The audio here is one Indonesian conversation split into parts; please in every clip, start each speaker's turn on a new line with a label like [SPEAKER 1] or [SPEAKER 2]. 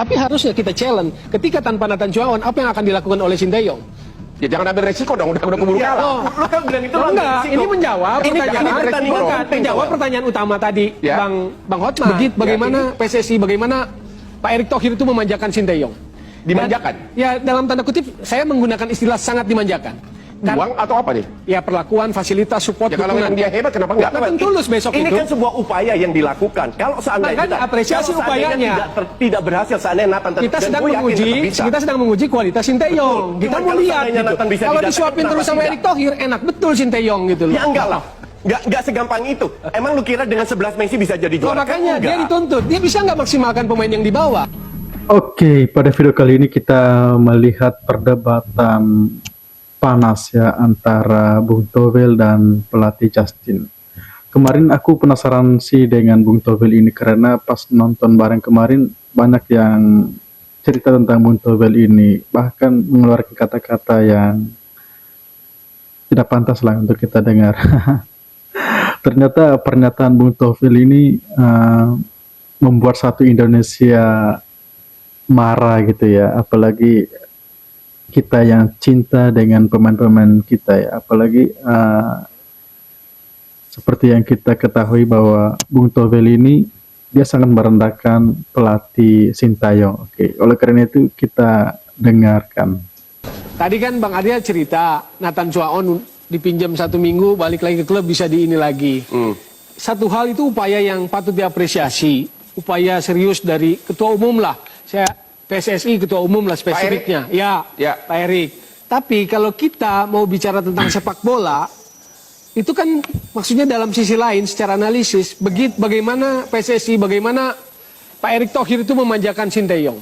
[SPEAKER 1] Tapi harusnya kita challenge, ketika tanpa Nathan Chuaon, apa yang akan dilakukan oleh Sinteyong?
[SPEAKER 2] Ya jangan ambil resiko dong, udah keburu kalah.
[SPEAKER 1] Oh,
[SPEAKER 3] Lu kan bilang itu
[SPEAKER 1] enggak, ini menjawab
[SPEAKER 3] pertanyaan
[SPEAKER 1] pertanyaan utama tadi,
[SPEAKER 2] Ya.
[SPEAKER 1] Bang Hotman. Bagaimana PSSI, bagaimana Pak Erick Thohir itu memanjakan Sinteyong?
[SPEAKER 2] Dimanjakan?
[SPEAKER 1] Ya, dalam tanda kutip, saya menggunakan istilah sangat dimanjakan.
[SPEAKER 2] Uang atau apa nih?
[SPEAKER 1] Ya, perlakuan, fasilitas, support,
[SPEAKER 2] Ya kalau memang dia hebat, kenapa enggak?
[SPEAKER 1] Nathan Tulus besok
[SPEAKER 3] ini
[SPEAKER 1] itu.
[SPEAKER 3] kan sebuah upaya yang dilakukan. Kalau seandainya
[SPEAKER 1] Makanya apresiasi
[SPEAKER 3] kalau seandainya
[SPEAKER 1] upayanya.
[SPEAKER 3] tidak berhasil, seandainya Nathan
[SPEAKER 1] Kita sedang menguji kualitas Sinteyong.
[SPEAKER 3] Betul.
[SPEAKER 1] Kita
[SPEAKER 3] Cuman
[SPEAKER 1] mau
[SPEAKER 3] kalau
[SPEAKER 1] lihat
[SPEAKER 3] seandainya
[SPEAKER 1] gitu.
[SPEAKER 3] Nathan bisa
[SPEAKER 1] Kalau
[SPEAKER 3] didatangkan,
[SPEAKER 1] disuapin
[SPEAKER 3] kenapa
[SPEAKER 1] terus sama
[SPEAKER 3] tidak?
[SPEAKER 1] Erick Thohir, enak betul Sinteyong gitu loh.
[SPEAKER 3] Ya enggak lah. Enggak segampang itu. Emang lu kira dengan 11 Messi bisa jadi
[SPEAKER 1] Oh,
[SPEAKER 3] juara?
[SPEAKER 1] makanya
[SPEAKER 3] Kan
[SPEAKER 1] dia
[SPEAKER 3] enggak.
[SPEAKER 1] dituntut. Dia bisa nggak maksimalkan pemain yang dibawa?
[SPEAKER 4] Oke, pada video kali ini kita melihat perdebatan panas ya antara Bung Tobel dan pelatih Justin. Kemarin aku penasaran sih dengan Bung Tobel ini karena pas nonton bareng kemarin banyak yang cerita tentang Bung Tobel ini, bahkan mengeluarkan kata-kata yang tidak pantas lah untuk kita dengar. Ternyata pernyataan Bung Tobel ini membuat satu Indonesia marah gitu ya, apalagi kita yang cinta dengan pemain-pemain kita ya, apalagi seperti yang kita ketahui bahwa Bung Tobel ini dia sangat merendahkan pelatih Sintayong. Oke, oleh karena itu kita dengarkan.
[SPEAKER 1] Tadi kan Bang Arya cerita Nathan Chuaon dipinjam 1 minggu, balik lagi ke klub bisa di ini lagi. Satu hal itu upaya yang patut diapresiasi, upaya serius dari ketua umum lah. PSSI ketua umum lah spesifiknya. Ya, Pak Erick. Tapi kalau kita mau bicara tentang sepak bola, itu kan maksudnya dalam sisi lain secara analisis, bagaimana PSSI, bagaimana Pak Erick Thohir itu memanjakan Sinteyong.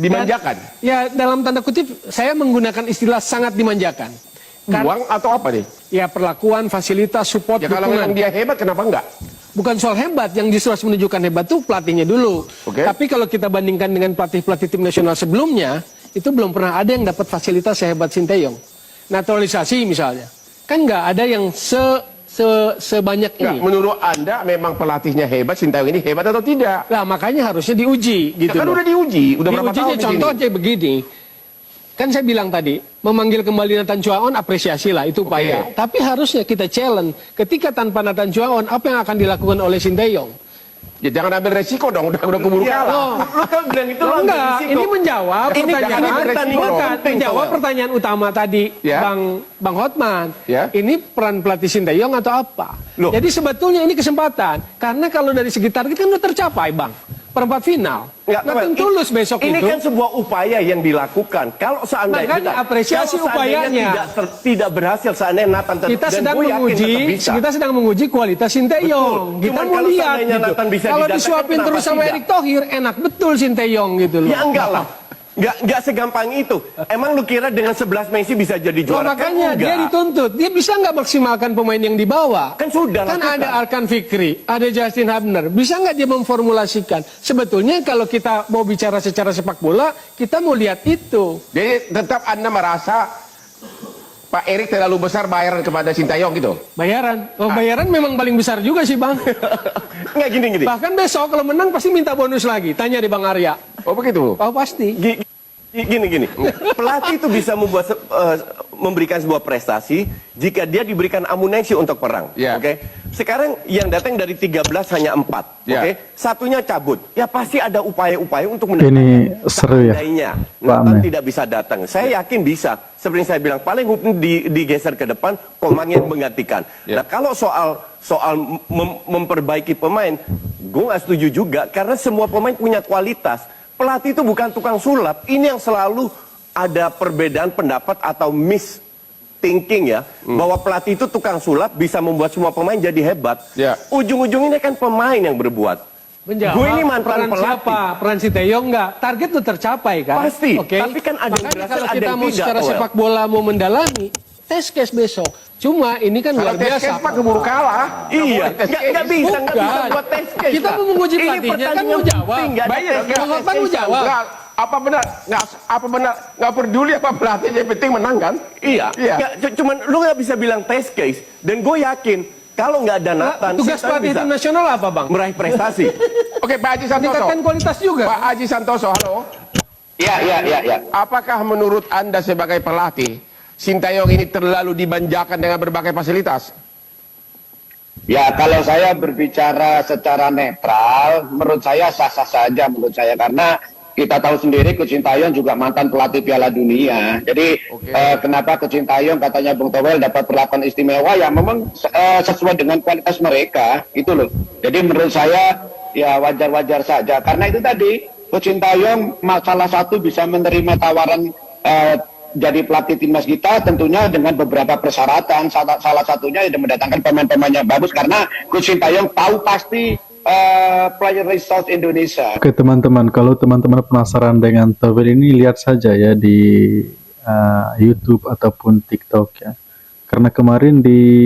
[SPEAKER 2] Dimanjakan?
[SPEAKER 1] Ya, dalam tanda kutip saya menggunakan istilah sangat dimanjakan.
[SPEAKER 2] Uang atau apa nih?
[SPEAKER 1] Ya, perlakuan, fasilitas, support,
[SPEAKER 2] Ya kalau memang dia hebat, kenapa enggak?
[SPEAKER 1] Bukan soal hebat, yang justru harus menunjukkan hebat tuh pelatihnya dulu.
[SPEAKER 2] Oke.
[SPEAKER 1] Tapi kalau kita bandingkan dengan pelatih-pelatih tim nasional sebelumnya, itu belum pernah ada yang dapat fasilitas sehebat Sinteyong. Naturalisasi misalnya, kan nggak ada yang sebanyak ini.
[SPEAKER 2] Menurut Anda memang pelatihnya hebat, Sintayong ini hebat atau tidak?
[SPEAKER 1] Lah makanya harusnya diuji gitu
[SPEAKER 2] Ya kan
[SPEAKER 1] loh.
[SPEAKER 2] udah diuji, udah berapa tahun
[SPEAKER 1] Diujinya
[SPEAKER 2] di sini?
[SPEAKER 1] contoh aja begini. Kan saya bilang tadi, memanggil kembali Nathan Chuaon apresiasi lah, itu upaya. Tapi harusnya kita challenge, ketika tanpa Nathan Chuaon, apa yang akan dilakukan oleh Sinteyong?
[SPEAKER 2] Ya jangan ambil resiko dong, udah keburu kalah.
[SPEAKER 3] Lu kan bilang itu
[SPEAKER 1] Enggak, ini menjawab
[SPEAKER 3] menjawab
[SPEAKER 1] pertanyaan utama tadi,
[SPEAKER 2] Ya.
[SPEAKER 1] Bang Hotman.
[SPEAKER 2] Ya.
[SPEAKER 1] Ini peran pelatih Sinteyong atau apa?
[SPEAKER 3] Loh.
[SPEAKER 1] Jadi sebetulnya ini kesempatan, karena kalau dari segi target kan udah tercapai, Bang. Perempat final. Nathan Tulus besok
[SPEAKER 3] ini
[SPEAKER 1] itu.
[SPEAKER 3] kan sebuah upaya yang dilakukan. Kalau seandainya
[SPEAKER 1] Makanya apresiasi
[SPEAKER 3] kalau seandainya
[SPEAKER 1] upayanya.
[SPEAKER 3] tidak berhasil, seandainya Nathan
[SPEAKER 1] Kita
[SPEAKER 3] dan
[SPEAKER 1] sedang
[SPEAKER 3] gue yakin
[SPEAKER 1] menguji,
[SPEAKER 3] tetap bisa.
[SPEAKER 1] kita sedang menguji kualitas Sinteyong.
[SPEAKER 3] Betul.
[SPEAKER 1] Kita
[SPEAKER 3] Cuman
[SPEAKER 1] mau
[SPEAKER 3] kalau
[SPEAKER 1] lihat
[SPEAKER 3] seandainya
[SPEAKER 1] gitu.
[SPEAKER 3] Nathan bisa
[SPEAKER 1] Kalau
[SPEAKER 3] didatangkan,
[SPEAKER 1] disuapin
[SPEAKER 3] kenapa
[SPEAKER 1] terus sama
[SPEAKER 3] tidak?
[SPEAKER 1] Erick Thohir, enak betul Sinteyong gitu loh.
[SPEAKER 3] Ya enggak lah. Enggak segampang itu. Emang lu kira dengan 11 Messi bisa jadi
[SPEAKER 1] Oh,
[SPEAKER 3] juara?
[SPEAKER 1] makanya
[SPEAKER 3] Kan
[SPEAKER 1] dia
[SPEAKER 3] enggak.
[SPEAKER 1] dituntut. Dia bisa nggak maksimalkan pemain yang dibawa?
[SPEAKER 3] Kan sudah
[SPEAKER 1] Kan
[SPEAKER 3] lakukan.
[SPEAKER 1] ada Arkan Fikri, ada Justin Hubner. Bisa nggak dia memformulasikan? Sebetulnya kalau kita mau bicara secara sepak bola, kita mau lihat itu.
[SPEAKER 2] Jadi tetap Anda merasa Pak Erick terlalu besar bayaran kepada Sintayong gitu?
[SPEAKER 1] Bayaran. Oh, bayaran memang paling besar juga sih, Bang.
[SPEAKER 3] Enggak gini.
[SPEAKER 1] Bahkan besok kalau menang pasti minta bonus lagi. Tanya di Bang Arya.
[SPEAKER 2] Oh begitu?
[SPEAKER 1] Oh, pasti.
[SPEAKER 3] Gini. Pelatih itu bisa memberikan sebuah prestasi jika dia diberikan amunisi untuk perang.
[SPEAKER 2] Ya.
[SPEAKER 3] Oke. Sekarang yang datang dari 13 hanya 4.
[SPEAKER 2] Ya.
[SPEAKER 3] Oke. Satunya cabut. Ya pasti ada upaya-upaya untuk
[SPEAKER 4] Ini seru ya,
[SPEAKER 3] seandainya
[SPEAKER 4] Pak
[SPEAKER 3] Nathan
[SPEAKER 4] Ame.
[SPEAKER 3] tidak bisa datang. Saya yakin bisa. Seperti saya bilang, paling mungkin digeser ke depan, Komang yang menggantikan.
[SPEAKER 2] Ya.
[SPEAKER 3] Nah, kalau soal memperbaiki pemain, gue nggak setuju juga karena semua pemain punya kualitas. Pelatih itu bukan tukang sulap. Ini yang selalu ada perbedaan pendapat atau thinking ya, bahwa pelatih itu tukang sulap bisa membuat semua pemain jadi hebat.
[SPEAKER 2] Ya.
[SPEAKER 3] Ujung-ujungnya kan pemain yang berbuat.
[SPEAKER 1] Menjawab
[SPEAKER 3] Gue ini mantan
[SPEAKER 1] peran
[SPEAKER 3] pelatih.
[SPEAKER 1] siapa? Peran Sinteyong nggak? Target tuh tercapai kan?
[SPEAKER 3] Pasti.
[SPEAKER 1] Oke.
[SPEAKER 3] Tapi kan ada yang
[SPEAKER 1] Makanya
[SPEAKER 3] berhasil,
[SPEAKER 1] kalau
[SPEAKER 3] ada
[SPEAKER 1] kita
[SPEAKER 3] yang
[SPEAKER 1] mau
[SPEAKER 3] tidak,
[SPEAKER 1] secara
[SPEAKER 3] Toel.
[SPEAKER 1] sepak bola mau mendalami, test case besok. Cuma ini kan
[SPEAKER 2] Kalau
[SPEAKER 1] luar
[SPEAKER 2] tes
[SPEAKER 1] biasa.
[SPEAKER 2] case Pak keburu kalah.
[SPEAKER 3] Iya, nggak bisa
[SPEAKER 1] Bukan.
[SPEAKER 3] buat test case.
[SPEAKER 1] Kita
[SPEAKER 3] Pak.
[SPEAKER 1] mau menguji
[SPEAKER 3] Ini
[SPEAKER 1] pelatihnya, kan
[SPEAKER 3] pertandingan
[SPEAKER 1] mau jawab.
[SPEAKER 3] penting, nggak ada
[SPEAKER 2] Bayar,
[SPEAKER 3] tes
[SPEAKER 2] nggak?
[SPEAKER 3] case.
[SPEAKER 1] Bang Hotman mau jawab.
[SPEAKER 2] Nggak, apa benar nggak peduli apa pelatih, yang penting menang kan?
[SPEAKER 3] Iya.
[SPEAKER 2] Iya.
[SPEAKER 3] Cuman lu nggak bisa bilang test case. Dan gue yakin Kalau nggak ada Nathan,
[SPEAKER 1] Tugas
[SPEAKER 3] Sintayong
[SPEAKER 1] pelatih
[SPEAKER 3] bisa
[SPEAKER 1] tim nasional apa, Bang?
[SPEAKER 3] meraih prestasi.
[SPEAKER 2] Oke, Pak Haji Santoso.
[SPEAKER 1] Meningkatkan kualitas juga.
[SPEAKER 2] Pak Haji Santoso, halo.
[SPEAKER 5] Iya.
[SPEAKER 2] Apakah menurut Anda sebagai pelatih, Sintayong ini terlalu dimanjakan dengan berbagai fasilitas?
[SPEAKER 5] Ya, kalau saya berbicara secara netral, menurut saya sah-sah saja menurut saya. Karena kita tahu sendiri Coach Sintayong juga mantan pelatih Piala Dunia. Jadi kenapa Coach Sintayong katanya Bung Towel dapat perlakuan istimewa, ya memang sesuai dengan kualitas mereka, itu loh. Jadi menurut saya ya wajar-wajar saja. Karena itu tadi Coach Sintayong salah satu bisa menerima tawaran jadi pelatih timnas kita tentunya dengan beberapa persyaratan. Salah satunya ya mendatangkan pemain-pemain yang bagus karena Coach Sintayong tahu pasti player resource Indonesia.
[SPEAKER 4] Oke teman-teman, kalau teman-teman penasaran dengan Towel ini, lihat saja ya di YouTube ataupun TikTok ya. Karena kemarin di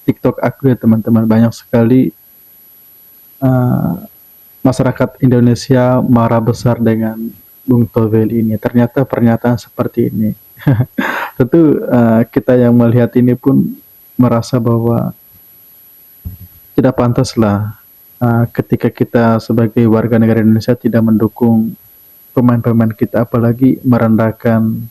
[SPEAKER 4] TikTok aku ya teman-teman, banyak sekali masyarakat Indonesia marah besar dengan Bung Towel ini. Ternyata pernyataan seperti ini. Tentu kita yang melihat ini pun merasa bahwa tidak pantaslah ketika kita sebagai warga negara Indonesia tidak mendukung pemain-pemain kita, apalagi merendahkan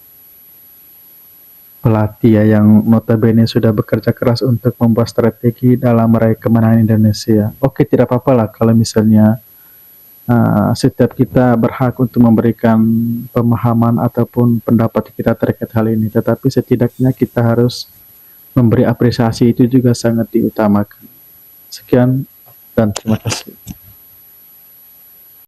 [SPEAKER 4] pelatih ya, yang notabene sudah bekerja keras untuk membuat strategi dalam meraih kemenangan Indonesia. Oke, tidak apa-apa lah kalau misalnya setiap kita berhak untuk memberikan pemahaman ataupun pendapat kita terkait hal ini, tetapi setidaknya kita harus memberi apresiasi, itu juga sangat diutamakan. Sekian dan terima kasih.